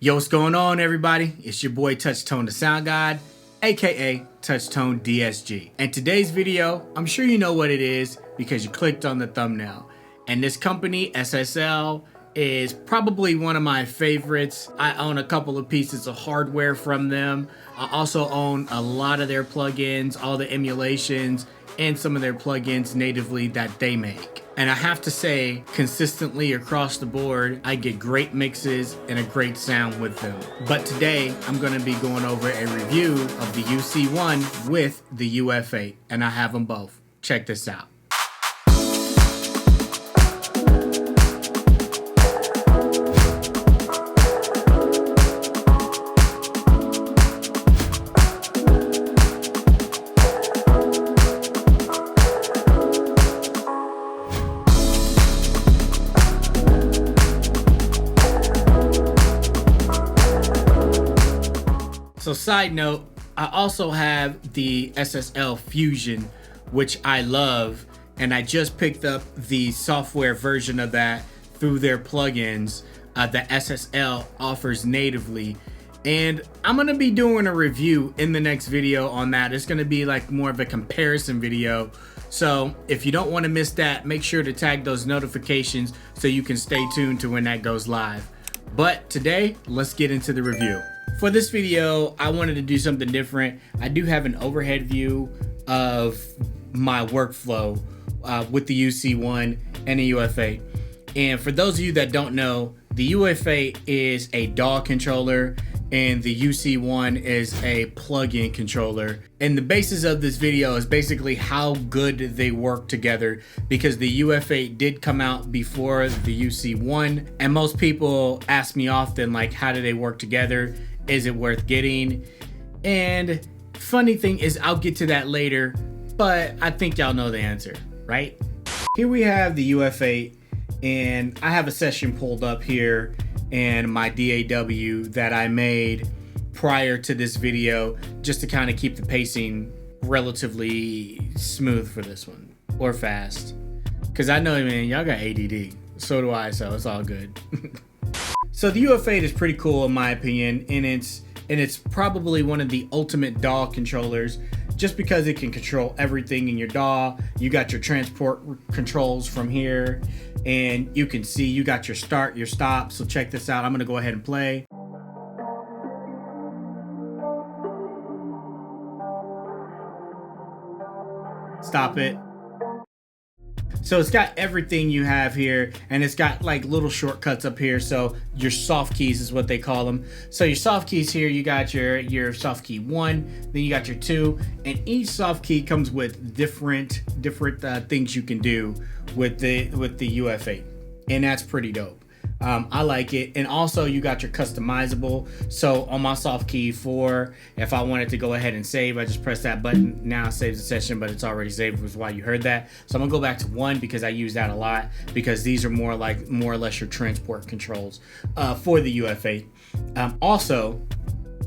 Yo, what's going on, everybody? It's your boy Touchtone the Sound God, aka Touchtone DSG. And today's video, I'm sure you know what it is because you clicked on the thumbnail. And this company, SSL, is probably one of my favorites. I own a couple of pieces of hardware from them. I also own a lot of their plugins, all the emulations, and some of their plugins natively that they make. And I have to say, consistently across the board, I get great mixes and a great sound with them. But today, I'm gonna be going over a review of the UC1 with the UF8, and I have them both. Check this out. So side note, I also have the SSL Fusion, which I love, and I just picked up the software version of that through their plugins that SSL offers natively. And I'm gonna be doing a review in the next video on that. It's gonna be like more of a comparison video. So if you don't wanna miss that, make sure to tag those notifications so you can stay tuned to when that goes live. But today, let's get into the review. For this video, I wanted to do something different. I do have an overhead view of my workflow with the UC1 and the UF8. And for those of you that don't know, the UF8 is a DAW controller and the UC1 is a plug-in controller. And the basis of this video is basically how good they work together, because the UF8 did come out before the UC1, and most people ask me often, like, how do they work together? Is it worth getting? And funny thing is, I'll get to that later, but I think y'all know the answer, right? Here we have the UF8, and I have a session pulled up here and my DAW that I made prior to this video, just to kind of keep the pacing relatively smooth for this one, or fast. Cause I know, man, y'all got ADD. So do I, so it's all good. So the UF8 is pretty cool in my opinion, and it's probably one of the ultimate DAW controllers, just because it can control everything in your DAW. You got your transport controls from here, and you can see you got your start, your stop. So check this out. I'm gonna go ahead and play. Stop it. So it's got everything you have here, and it's got like little shortcuts up here. So your soft keys is what they call them. So your soft keys here, you got your soft key 1, then you got your 2, and each soft key comes with different things you can do with the UF8, and that's pretty dope. I like it. And also you got your customizable. So on my soft key 4, if I wanted to go ahead and save, I just press that button. Now it saves the session, but it's already saved, which is why you heard that. So I'm gonna go back to 1 because I use that a lot, because these are more or less your transport controls for the UF8. Also,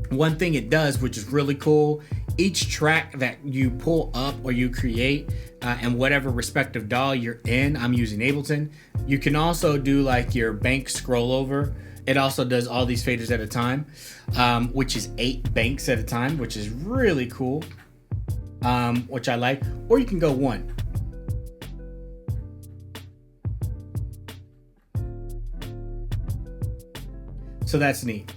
one thing it does, which is really cool, each track that you pull up or you create, and whatever respective DAW you're in, I'm using Ableton, you can also do like your bank scroll over. It also does all these faders at a time, which is 8 banks at a time, which is really cool, which I like. Or you can go 1. So that's neat.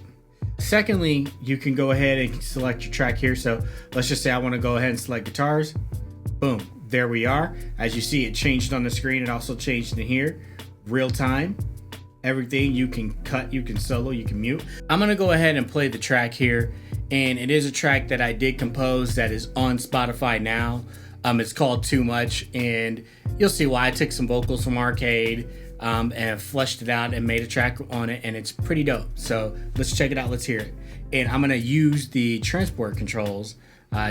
Secondly, you can go ahead and select your track here. So let's just say I want to go ahead and select guitars. Boom, there we are. As you see, it changed on the screen. It also changed in here, real time. Everything you can cut, you can solo, you can mute. I'm gonna go ahead and play the track here, and it is a track that I did compose that is on Spotify now. It's called Too Much, and you'll see why. I took some vocals from Arcade, and fleshed it out and made a track on it, and it's pretty dope. So let's check it out, let's hear it. And I'm gonna use the transport controls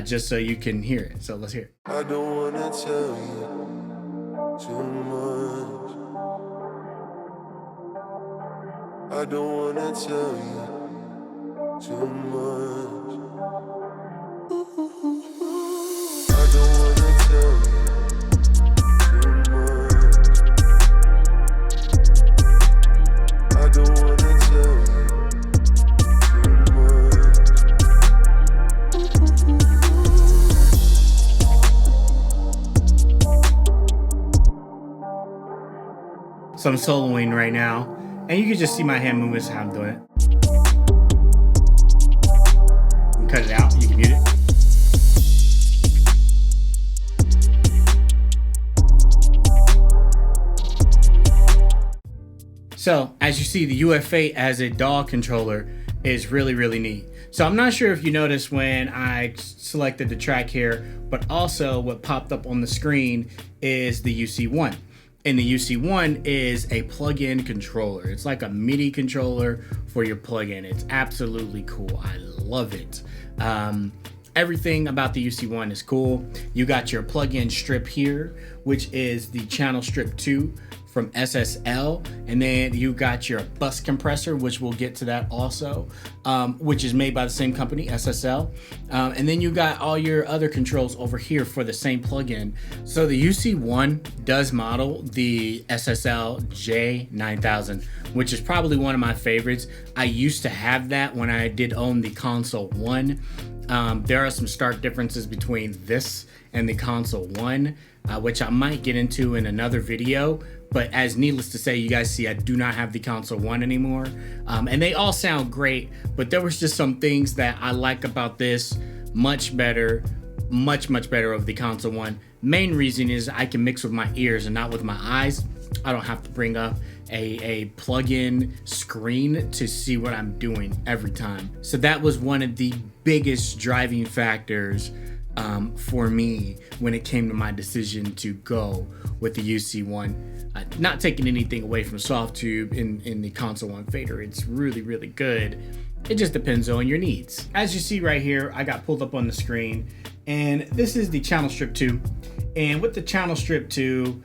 just so you can hear it. So let's hear it. I don't wanna tell you too much. I don't wanna tell you too much. I don't wanna tell you too much. I don't wanna tell you So I'm soloing right now, and you can just see my hand movements how I'm doing it. You can cut it out, you can mute it. So as you see, the UF8 as a DAW controller is really, really neat. So I'm not sure if you noticed when I selected the track here, but also what popped up on the screen is the UC1. And the UC1 is a plug-in controller. It's like a MIDI controller for your plug-in. It's absolutely cool. I love it. Everything about the UC1 is cool. You got your plug-in strip here, which is the channel strip 2 from SSL, and then you got your bus compressor, which we'll get to that also, which is made by the same company, SSL, and then you got all your other controls over here for the same plugin. So the UC1 does model the SSL J9000, which is probably one of my favorites. I used to have that when I did own the console 1. There are some stark differences between this and the console 1, which I might get into in another video. But as needless to say, you guys see I do not have the console 1 anymore. And they all sound great, but there was just some things that I like about this much better, much better of the console 1. Main reason is I can mix with my ears and not with my eyes. I don't have to bring up a plug-in screen to see what I'm doing every time. So that was one of the biggest driving factors for me when it came to my decision to go with the UC1. Not taking anything away from Softtube in the console 1 fader. It's really, really good. It just depends on your needs. As you see right here, I got pulled up on the screen, and this is the channel strip 2. And with the channel strip 2,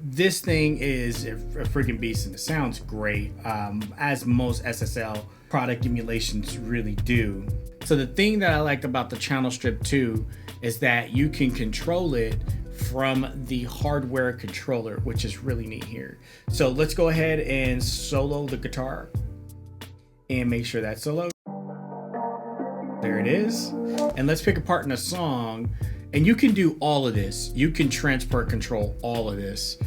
this thing is a freaking beast, and it sounds great, as most SSL product emulations really do. So the thing that I like about the channel strip 2 is that you can control it from the hardware controller, which is really neat here. So let's go ahead and solo the guitar and make sure that's solo. There it is. And let's pick apart in a song, and you can do all of this. You can transport control all of this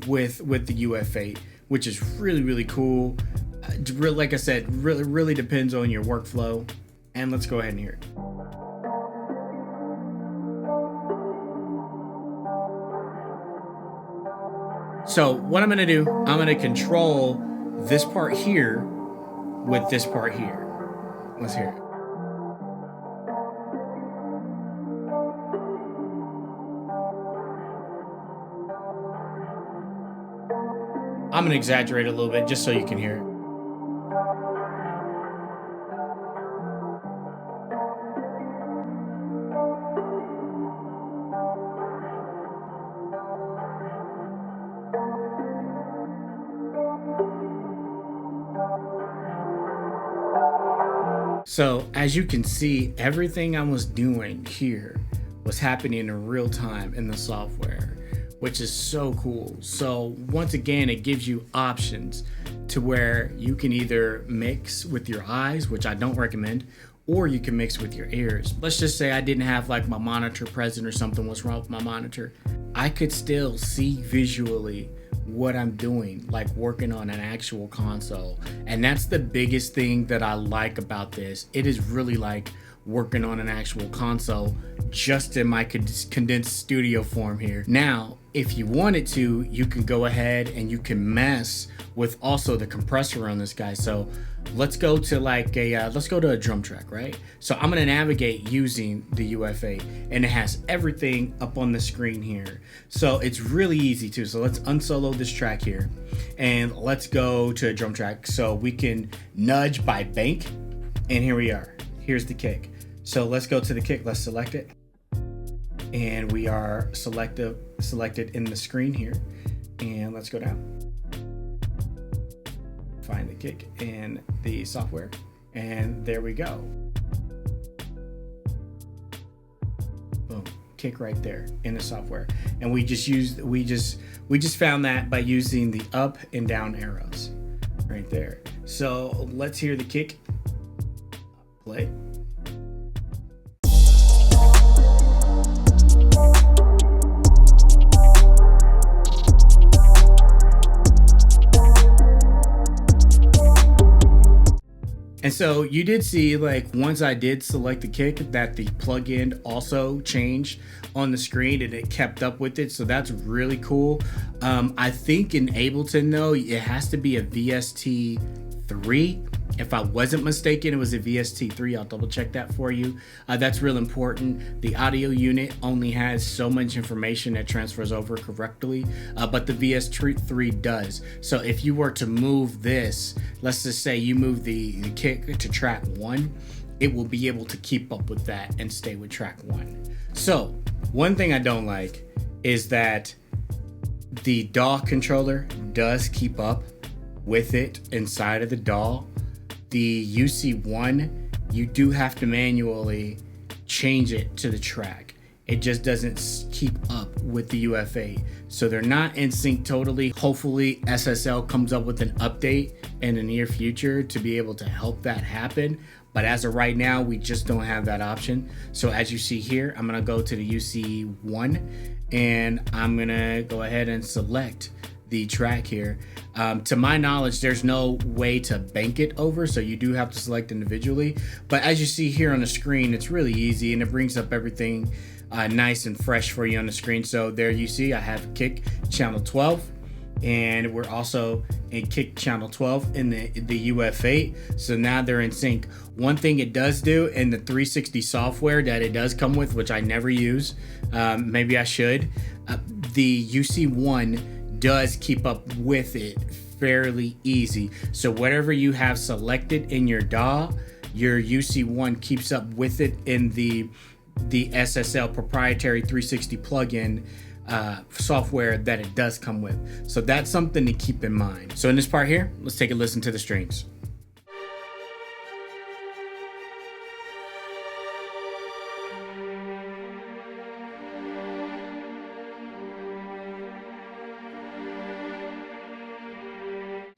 with the UF8, which is really, really cool. Like I said, really depends on your workflow. And let's go ahead and hear it. So what I'm gonna do, I'm gonna control this part here with this part here. Let's hear it. I'm gonna exaggerate a little bit just so you can hear it. So as you can see, everything I was doing here was happening in real time in the software, which is so cool. So once again, it gives you options to where you can either mix with your eyes, which I don't recommend, or you can mix with your ears. Let's just say I didn't have like my monitor present or something was wrong with my monitor. I could still see visually what I'm doing, like working on an actual console. And that's the biggest thing that I like about this. It is really like working on an actual console just in my condensed studio form here. Now, if you wanted to, you can go ahead and you can mess with also the compressor on this guy. So let's go to like let's go to a drum track, right? So I'm gonna navigate using the UF8, and it has everything up on the screen here. So it's really easy too. So let's unsolo this track here, and let's go to a drum track. So we can nudge by bank, and here we are. Here's the kick. So let's go to the kick. Let's select it, and we are selected in the screen here. And let's go down. Find the kick in the software, and there we go. Boom, kick right there in the software. And we just found that by using the up and down arrows right there. So let's hear the kick. Play. And so you did see, like, once I did select the kick, that the plugin also changed on the screen and it kept up with it. So that's really cool. I think in Ableton though, it has to be a VST3. If I wasn't mistaken, it was a VST3. I'll double check that for you. That's real important. The audio unit only has so much information that transfers over correctly, but the VST3 does. So if you were to move this, let's just say you move the kick to track 1, it will be able to keep up with that and stay with track 1. So one thing I don't like is that the DAW controller does keep up with it inside of the DAW. The UC1, you do have to manually change it to the track. It just doesn't keep up with the UF8. So they're not in sync totally. Hopefully SSL comes up with an update in the near future to be able to help that happen. But as of right now, we just don't have that option. So as you see here, I'm gonna go to the UC1 and I'm gonna go ahead and select the track here. To my knowledge, there's no way to bank it over, so you do have to select individually. But as you see here on the screen, it's really easy and it brings up everything nice and fresh for you on the screen. So there you see I have kick channel 12, and we're also in kick channel 12 in the UF8. So now they're in sync. One thing it does do in the 360 software that it does come with, which I never use, maybe I should, the UC1 does keep up with it fairly easy. So whatever you have selected in your DAW, your UC1 keeps up with it in the SSL proprietary 360 plugin software that it does come with. So that's something to keep in mind. So in this part here, let's take a listen to the strings.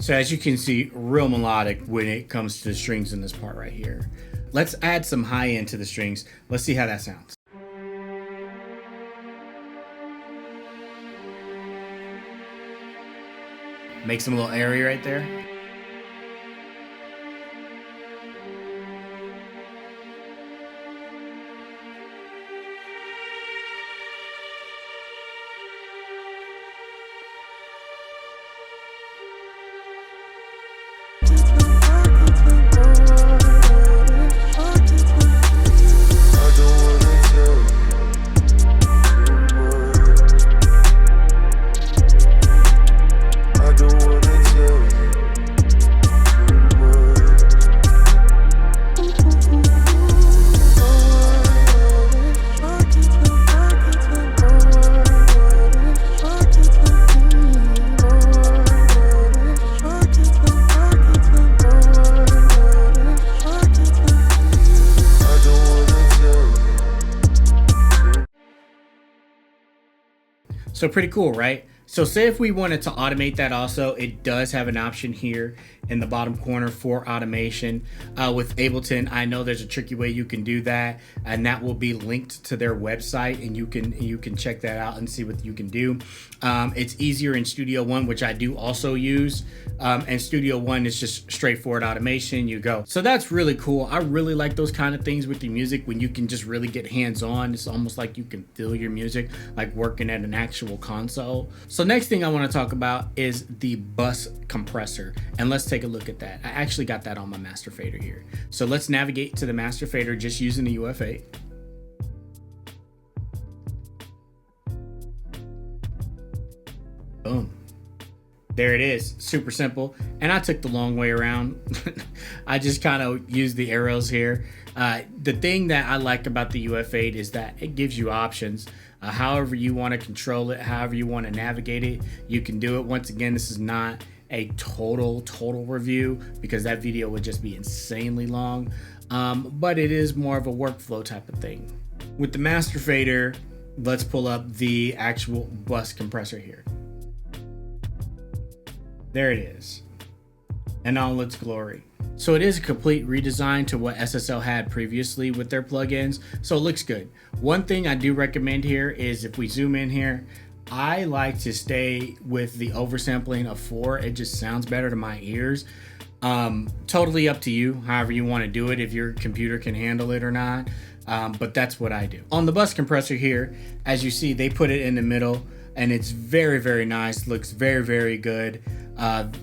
So as you can see, real melodic when it comes to the strings in this part right here. Let's add some high end to the strings. Let's see how that sounds. Make some little airy right there. So pretty cool, right? So say if we wanted to automate that also, it does have an option here in the bottom corner for automation. With Ableton, I know there's a tricky way you can do that, and that will be linked to their website, and you can check that out and see what you can do. It's easier in Studio One, which I do also use, and Studio One is just straightforward automation, you go. So that's really cool. I really like those kind of things with your music when you can just really get hands-on. It's almost like you can feel your music like working at an actual console. So next thing I want to talk about is the bus compressor, and let's take a look at that. I actually got that on my master fader here. So let's navigate to the master fader just using the UF8. Boom. There it is, super simple. And I took the long way around. I just kind of used the arrows here. The thing that I like about the UF8 is that it gives you options. However you want to control it, however you want to navigate it, you can do it. Once again, this is not a total review because that video would just be insanely long. But it is more of a workflow type of thing. With the master fader, let's pull up the actual bus compressor here. There it is, in all its glory. So it is a complete redesign to what SSL had previously with their plugins, so it looks good. One thing I do recommend here is if we zoom in here, I like to stay with the oversampling of 4. It just sounds better to my ears. Totally up to you, however you want to do it, if your computer can handle it or not. But that's what I do. On the bus compressor here, as you see, they put it in the middle, and it's very, very nice. Looks very, very good.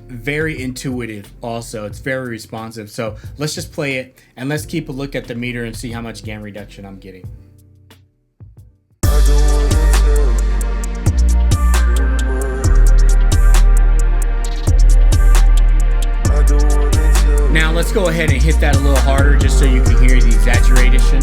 Very intuitive also. It's very responsive. So let's just play it, and let's keep a look at the meter and see how much gain reduction I'm getting. Now let's go ahead and hit that a little harder just so you can hear the exaggeration.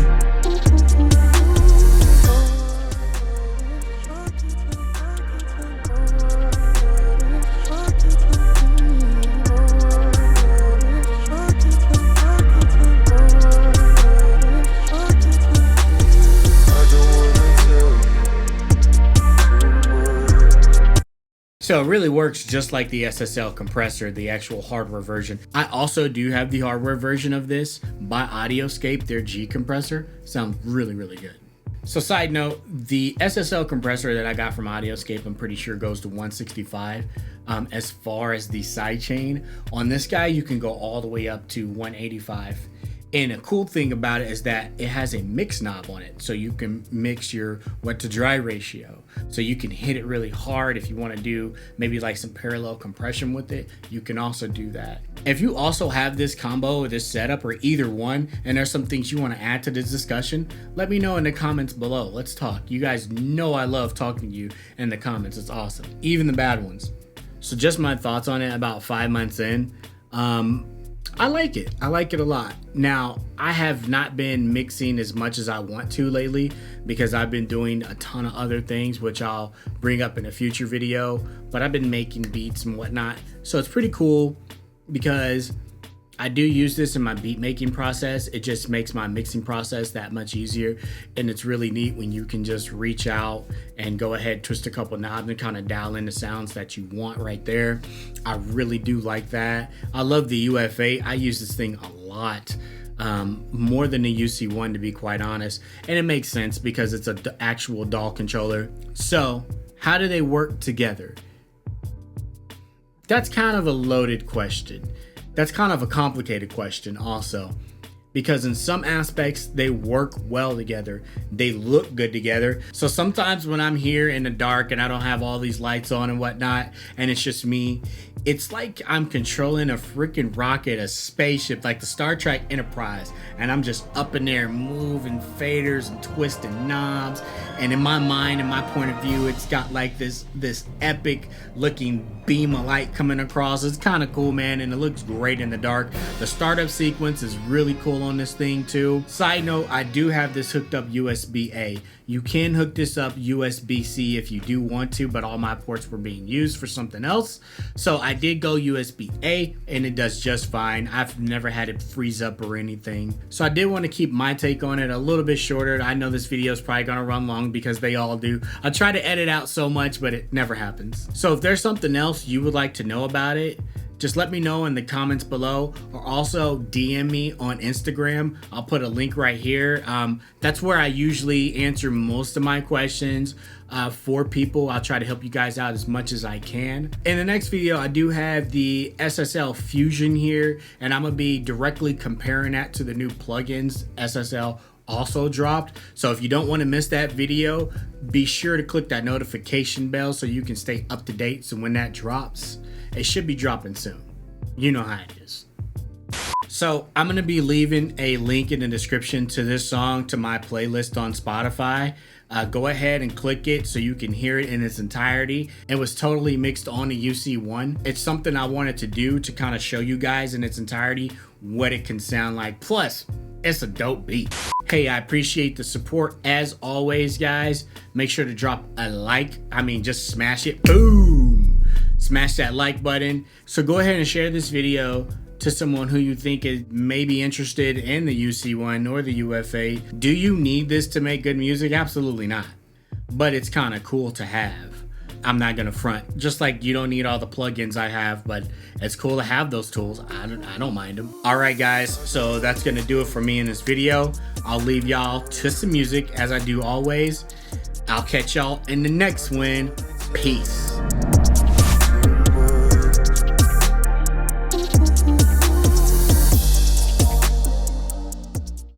So it really works just like the SSL compressor, the actual hardware version. I also do have the hardware version of this by Audioscape, their G compressor. Sounds really, really good. So side note, the SSL compressor that I got from Audioscape, I'm pretty sure goes to 165 as far as the sidechain. On this guy, you can go all the way up to 185. And a cool thing about it is that it has a mix knob on it. So you can mix your wet to dry ratio. So you can hit it really hard if you want to do maybe like some parallel compression with it. You can also do that. If you also have this combo or this setup or either one, and there's some things you want to add to this discussion, let me know in the comments below. Let's talk. You guys know I love talking to you in the comments. It's awesome. Even the bad ones. So just my thoughts on it about 5 months in. I like it. I like it a lot. Now, I have not been mixing as much as I want to lately because I've been doing a ton of other things, which I'll bring up in a future video, but I've been making beats and whatnot. So it's pretty cool because I do use this in my beat making process. It just makes my mixing process that much easier. And it's really neat when you can just reach out and go ahead, twist a couple knobs and kind of dial in the sounds that you want right there. I really do like that. I love the UF8. I use this thing a lot, more than the UC1 to be quite honest. And it makes sense because it's an actual DAW controller. So how do they work together? That's kind of a loaded question. That's kind of a complicated question also, because in some aspects they work well together. They look good together. So sometimes when I'm here in the dark and I don't have all these lights on and whatnot, and it's just me, it's like I'm controlling a freaking rocket, a spaceship, like the Star Trek Enterprise, and I'm just up in there moving faders and twisting knobs. And in my mind, in my point of view, it's got like this epic looking beam of light coming across. It's kind of cool, man, and it looks great in the dark. The startup sequence is really cool on this thing too. Side note, I do have this hooked up USB-A. You can hook this up USB-C if you do want to, but all my ports were being used for something else. So I did go USB-A and it does just fine. I've never had it freeze up or anything. So I did want to keep my take on it a little bit shorter. I know this video is probably gonna run long because they all do. I try to edit out so much, but it never happens. So if there's something else you would like to know about it, just let me know in the comments below, or also DM me on Instagram. I'll put a link right here. That's where I usually answer most of my questions for people. I'll try to help you guys out as much as I can. In the next video, I do have the SSL Fusion here, and I'm gonna be directly comparing that to the new plugins SSL also dropped. So if you don't want to miss that video, be sure to click that notification bell so you can stay up to date. So when that drops, it should be dropping soon. You know how it is. So I'm going to be leaving a link in the description to this song to my playlist on Spotify. Go ahead and click it so you can hear it in its entirety. It was totally mixed on the UC1. It's something I wanted to do to kind of show you guys in its entirety what it can sound like. Plus, it's a dope beat. Hey, I appreciate the support as always, guys. Make sure to drop a like. I mean, just smash it. Boom! Smash that like button. So go ahead and share this video to someone who you think is maybe interested in the UC1 or the UF8. Do you need this to make good music? Absolutely not. But it's kind of cool to have. I'm not gonna front. Just like you don't need all the plugins I have, but it's cool to have those tools. I don't mind them. All right, guys. So that's gonna do it for me in this video. I'll leave y'all to some music as I do always. I'll catch y'all in the next one. Peace.